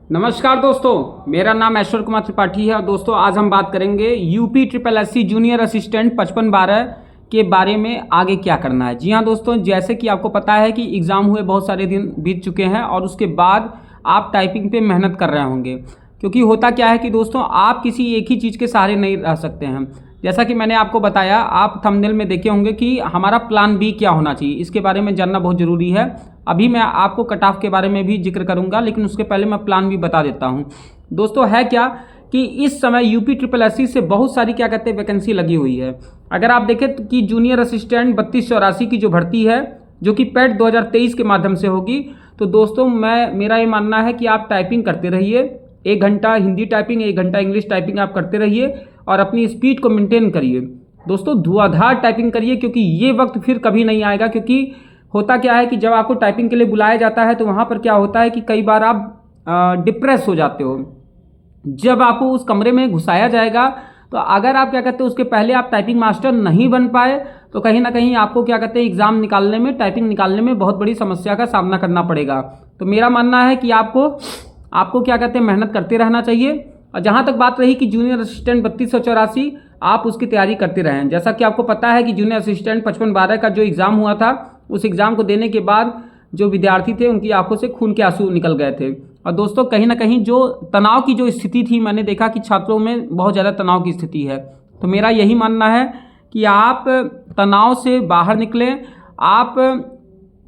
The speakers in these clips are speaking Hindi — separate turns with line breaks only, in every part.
नमस्कार दोस्तों, मेरा नाम ऐश्वर्य कुमार त्रिपाठी है। और दोस्तों आज हम बात करेंगे UP triple SC junior assistant 5512 के बारे में आगे क्या करना है। जी हाँ दोस्तों, जैसे कि आपको पता है कि एग्ज़ाम हुए बहुत सारे दिन बीत चुके हैं और उसके बाद आप टाइपिंग पे मेहनत कर रहे होंगे। क्योंकि होता क्या है कि दोस्तों आप किसी एक ही चीज़ के सहारे नहीं रह सकते हैं। जैसा कि मैंने आपको बताया, आप थंबनेल में देखे होंगे कि हमारा प्लान बी क्या होना चाहिए, इसके बारे में जानना बहुत ज़रूरी है। अभी मैं आपको कट ऑफ के बारे में भी जिक्र करूंगा, लेकिन उसके पहले मैं प्लान भी बता देता हूं। दोस्तों है क्या कि इस समय यूपी ट्रिपल एससी से बहुत सारी क्या कहते हैं वैकेंसी लगी हुई है। अगर आप देखें तो कि जूनियर असिस्टेंट 3284 की जो भर्ती है, जो कि पैट 2023 के माध्यम से होगी, तो दोस्तों मेरा ये मानना है कि आप टाइपिंग करते रहिए। 1 घंटा हिंदी टाइपिंग, 1 घंटा इंग्लिश टाइपिंग आप करते रहिए और अपनी स्पीड को मेंटेन करिए। दोस्तों धुआंधार टाइपिंग करिए, क्योंकि ये वक्त फिर कभी नहीं आएगा। क्योंकि होता क्या है कि जब आपको टाइपिंग के लिए बुलाया जाता है तो वहाँ पर क्या होता है कि कई बार आप डिप्रेस हो जाते हो। जब आपको उस कमरे में घुसाया जाएगा तो अगर आप क्या कहते हैं उसके पहले आप टाइपिंग मास्टर नहीं बन पाए तो कहीं ना कहीं आपको क्या कहते हैं एग्ज़ाम निकालने में, टाइपिंग निकालने में बहुत बड़ी समस्या का सामना करना पड़ेगा। तो मेरा मानना है कि आपको क्या कहते हैं मेहनत करते रहना चाहिए। और जहाँ तक बात रही कि जूनियर असिस्टेंट 3284, आप उसकी तैयारी करते रहें। जैसा कि आपको पता है कि जूनियर असिस्टेंट 5512 का जो एग्ज़ाम हुआ था, उस एग्ज़ाम को देने के बाद जो विद्यार्थी थे उनकी आंखों से खून के आंसू निकल गए थे। और दोस्तों कहीं ना कहीं जो तनाव की जो स्थिति थी, मैंने देखा कि छात्रों में बहुत ज़्यादा तनाव की स्थिति है। तो मेरा यही मानना है कि आप तनाव से बाहर निकलें। आप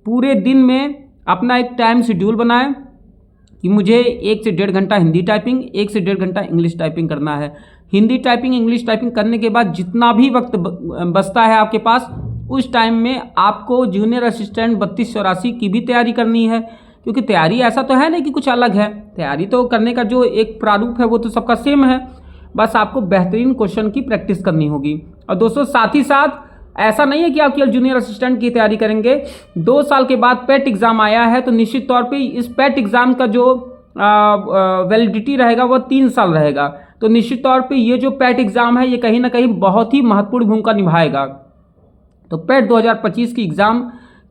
पूरे दिन में अपना एक टाइम शेड्यूल बनाएं कि मुझे 1 से 1.5 घंटा हिंदी टाइपिंग, 1 से 1.5 घंटा इंग्लिश टाइपिंग करना है। हिंदी टाइपिंग, इंग्लिश टाइपिंग करने के बाद जितना भी वक्त बचता है आपके पास, उस टाइम में आपको जूनियर असिस्टेंट 3284 की भी तैयारी करनी है। क्योंकि तैयारी ऐसा तो है नहीं कि कुछ अलग है, तैयारी तो करने का जो एक प्रारूप है वो तो सबका सेम है। बस आपको बेहतरीन क्वेश्चन की प्रैक्टिस करनी होगी। और दोस्तों साथ ही साथ ऐसा नहीं है कि आप केवल जूनियर असिस्टेंट की तैयारी करेंगे। 2 साल के बाद पेट एग्ज़ाम आया है, तो निश्चित तौर पे इस पेट एग्ज़ाम का जो वैलिडिटी रहेगा वो 3 साल रहेगा। तो निश्चित तौर पे ये जो पेट एग्ज़ाम है ये कहीं ना कहीं बहुत ही महत्वपूर्ण भूमिका निभाएगा। तो पेट 2025 की एग्ज़ाम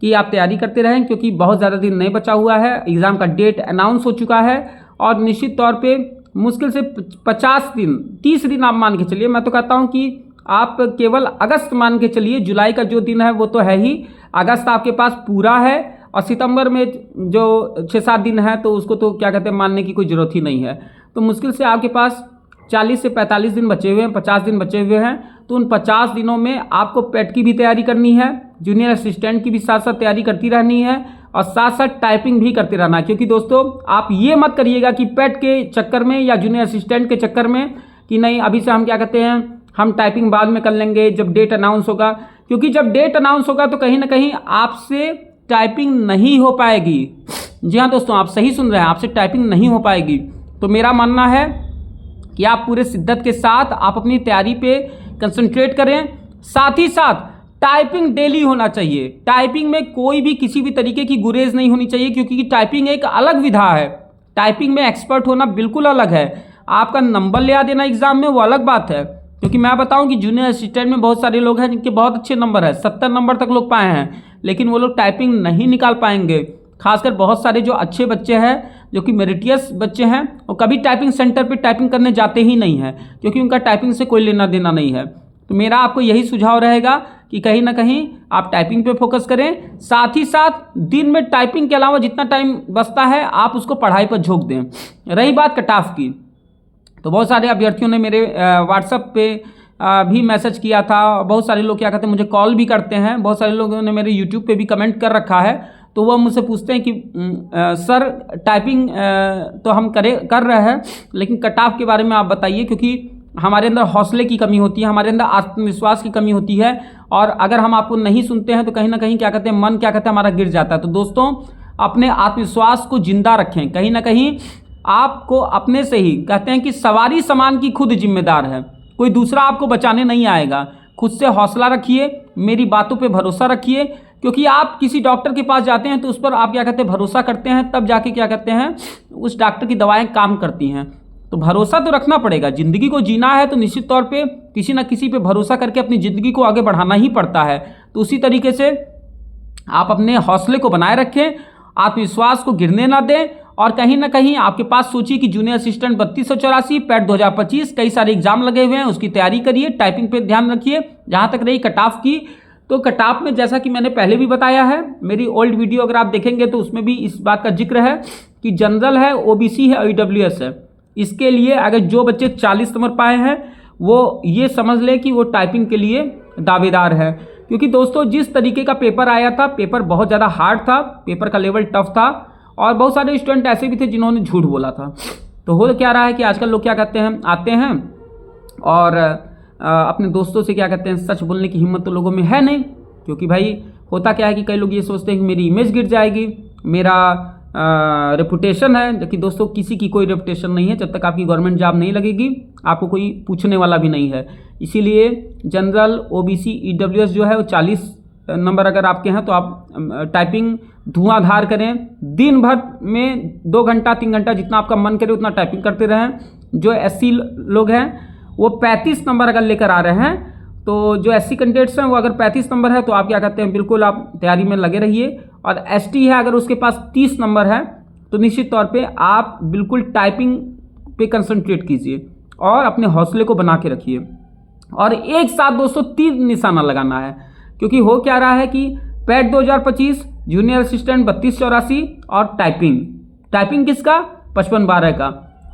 की आप तैयारी करते रहें, क्योंकि बहुत ज़्यादा दिन नहीं बचा हुआ है। एग्ज़ाम का डेट अनाउंस हो चुका है और निश्चित तौर पे मुश्किल से 50 दिन, 30 दिन आप मान के चलिए। मैं तो कहता हूँ कि आप केवल अगस्त मान के चलिए, जुलाई का जो दिन है वो तो है ही, अगस्त आपके पास पूरा है। और सितंबर में जो 6-7 दिन है तो उसको तो क्या कहते हैं मानने की कोई ज़रूरत ही नहीं है। तो मुश्किल से आपके पास 40 से 45 दिन बचे हुए हैं, 50 दिन बचे हुए हैं। तो उन 50 दिनों में आपको पेट की भी तैयारी करनी है, जूनियर असिस्टेंट की भी साथ साथ तैयारी करती रहनी है और साथ साथ टाइपिंग भी करते रहना है। क्योंकि दोस्तों आप ये मत करिएगा कि पेट के चक्कर में या जूनियर असिस्टेंट के चक्कर में कि नहीं अभी से हम क्या कहते हैं हम टाइपिंग बाद में कर लेंगे जब डेट अनाउंस होगा। क्योंकि जब डेट अनाउंस होगा तो कहीं ना कहीं आपसे टाइपिंग नहीं हो पाएगी। जी हाँ दोस्तों, आप सही सुन रहे हैं, आपसे टाइपिंग नहीं हो पाएगी। तो मेरा मानना है कि आप पूरे शिद्दत के साथ आप अपनी तैयारी पे कंसंट्रेट करें। साथ ही साथ टाइपिंग डेली होना चाहिए। टाइपिंग में कोई भी किसी भी तरीके की गुरेज नहीं होनी चाहिए, क्योंकि टाइपिंग एक अलग विधा है। टाइपिंग में एक्सपर्ट होना बिल्कुल अलग है। आपका नंबर ले आ देना एग्जाम में वो अलग बात है। क्योंकि मैं बताऊं कि जूनियर असिस्टेंट में बहुत सारे लोग हैं जिनके बहुत अच्छे नंबर है, 70 नंबर तक लोग पाए हैं, लेकिन वो लोग टाइपिंग नहीं निकाल पाएंगे। खासकर बहुत सारे जो अच्छे बच्चे हैं, जो कि मेरिटियस बच्चे हैं, वो कभी टाइपिंग सेंटर पे टाइपिंग करने जाते ही नहीं हैं, क्योंकि उनका टाइपिंग से कोई लेना देना नहीं है। तो मेरा आपको यही सुझाव रहेगा कि कहीं ना कहीं आप टाइपिंग पे फोकस करें। साथ ही साथ दिन में टाइपिंग के अलावा जितना टाइम बचता है आप उसको पढ़ाई पर झोंक दें। रही बात कट ऑफ की, तो बहुत सारे अभ्यर्थियों ने मेरे व्हाट्सएप पे भी मैसेज किया था। बहुत सारे लोग क्या कहते हैं मुझे कॉल भी करते हैं। बहुत सारे लोगों ने मेरे यूट्यूब पे भी कमेंट कर रखा है। तो वह मुझसे पूछते हैं कि सर टाइपिंग तो हम कर रहे हैं, लेकिन कट ऑफ के बारे में आप बताइए। क्योंकि हमारे अंदर हौसले की कमी होती है, हमारे अंदर आत्मविश्वास की कमी होती है, और अगर हम आपको नहीं सुनते हैं तो कहीं ना कहीं क्या कहते हैं मन क्या कहते हैं हमारा गिर जाता है। तो दोस्तों अपने आत्मविश्वास को जिंदा रखें। कहीं ना कहीं आपको अपने से ही कहते हैं कि सवारी सामान की खुद जिम्मेदार है, कोई दूसरा आपको बचाने नहीं आएगा। खुद से हौसला रखिए, मेरी बातों पे भरोसा रखिए। क्योंकि आप किसी डॉक्टर के पास जाते हैं तो उस पर आप क्या कहते हैं भरोसा करते हैं, तब जाके क्या कहते हैं उस डॉक्टर की दवाएं काम करती हैं। तो भरोसा तो रखना पड़ेगा। ज़िंदगी को जीना है तो निश्चित तौर पे किसी ना किसी पे भरोसा करके अपनी ज़िंदगी को आगे बढ़ाना ही पड़ता है। तो उसी तरीके से आप अपने हौसले को बनाए रखें, आत्मविश्वास को गिरने ना दें और कहीं ना कहीं आपके पास सोचिए कि जूनियर असिस्टेंट 3284, पैट 2025, कई सारे एग्जाम लगे हुए हैं, उसकी तैयारी करिए, टाइपिंग पे ध्यान रखिए। जहां तक रही कट ऑफ की, तो कट ऑफ में जैसा कि मैंने पहले भी बताया है, मेरी ओल्ड वीडियो अगर आप देखेंगे तो उसमें भी इस बात का जिक्र है कि जनरल है, ओबीसी है, ईडब्ल्यूएस है। इसके लिए अगर जो बच्चे 40 नंबर पाए हैं वो ये समझ ले कि वो टाइपिंग के लिए दावेदार है। क्योंकि दोस्तों जिस तरीके का पेपर आया था, पेपर बहुत ज़्यादा हार्ड था, पेपर का लेवल टफ था, और बहुत सारे स्टूडेंट ऐसे भी थे जिन्होंने झूठ बोला था। तो हो क्या रहा है कि आजकल लोग क्या कहते हैं, आते हैं और अपने दोस्तों से क्या कहते हैं, सच बोलने की हिम्मत तो लोगों में है नहीं। क्योंकि भाई होता क्या है कि कई लोग ये सोचते हैं कि मेरी इमेज गिर जाएगी, मेरा रेपुटेशन है, जबकि दोस्तों किसी की कोई रेपुटेशन नहीं है। जब तक आपकी गवर्नमेंट जॉब नहीं लगेगी आपको कोई पूछने वाला भी नहीं है। इसीलिए जनरल, ओबीसी, ईडब्ल्यूएस जो है वो 40 नंबर अगर आपके हैं तो आप टाइपिंग धुआंधार करें। दिन भर में 2 घंटा 3 घंटा जितना आपका मन करे उतना टाइपिंग करते रहें। जो एससी लोग हैं वो 35 नंबर अगर लेकर आ रहे हैं, तो जो एससी कैंडिडेट्स हैं वो अगर 35 नंबर है तो आप क्या कहते हैं, बिल्कुल आप तैयारी में लगे रहिए। और एसटी है अगर उसके पास 30 नंबर है तो निश्चित तौर पे आप बिल्कुल टाइपिंग पे कंसंट्रेट कीजिए और अपने हौसले को बना के रखिए। और एक साथ दोस्तों 3 निशाना लगाना है। क्योंकि हो क्या रहा है कि पैट 2025, जूनियर असिस्टेंट 3284 और टाइपिंग किसका, 5512 का।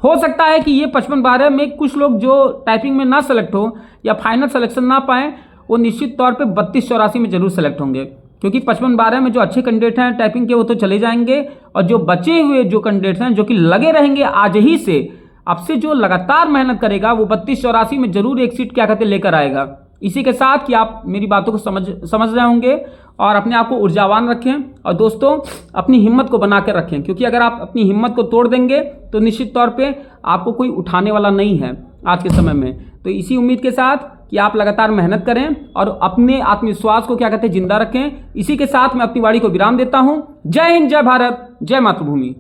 हो सकता है कि ये 5512 में कुछ लोग जो टाइपिंग में ना सेलेक्ट हो या फाइनल सिलेक्शन ना पाएँ, वो निश्चित तौर पे 3284 में जरूर सेलेक्ट होंगे। क्योंकि 5512 में जो अच्छे कैंडिडेट हैं टाइपिंग के वो तो चले जाएंगे, और जो बचे हुए जो कैंडिडेट्स हैं जो कि लगे रहेंगे आज ही से, अब से जो लगातार मेहनत करेगा वो 3284 में जरूर एक सीट क्या कहते लेकर आएगा। इसी के साथ कि आप मेरी बातों को समझ रहे होंगे और अपने आप को ऊर्जावान रखें और दोस्तों अपनी हिम्मत को बना कर रखें। क्योंकि अगर आप अपनी हिम्मत को तोड़ देंगे तो निश्चित तौर पे आपको कोई उठाने वाला नहीं है आज के समय में। तो इसी उम्मीद के साथ कि आप लगातार मेहनत करें और अपने आत्मविश्वास को क्या कहते हैं जिंदा रखें। इसी के साथ मैं अपनी वाणी को विराम देता हूं। जय हिंद, जय भारत, जय मातृभूमि।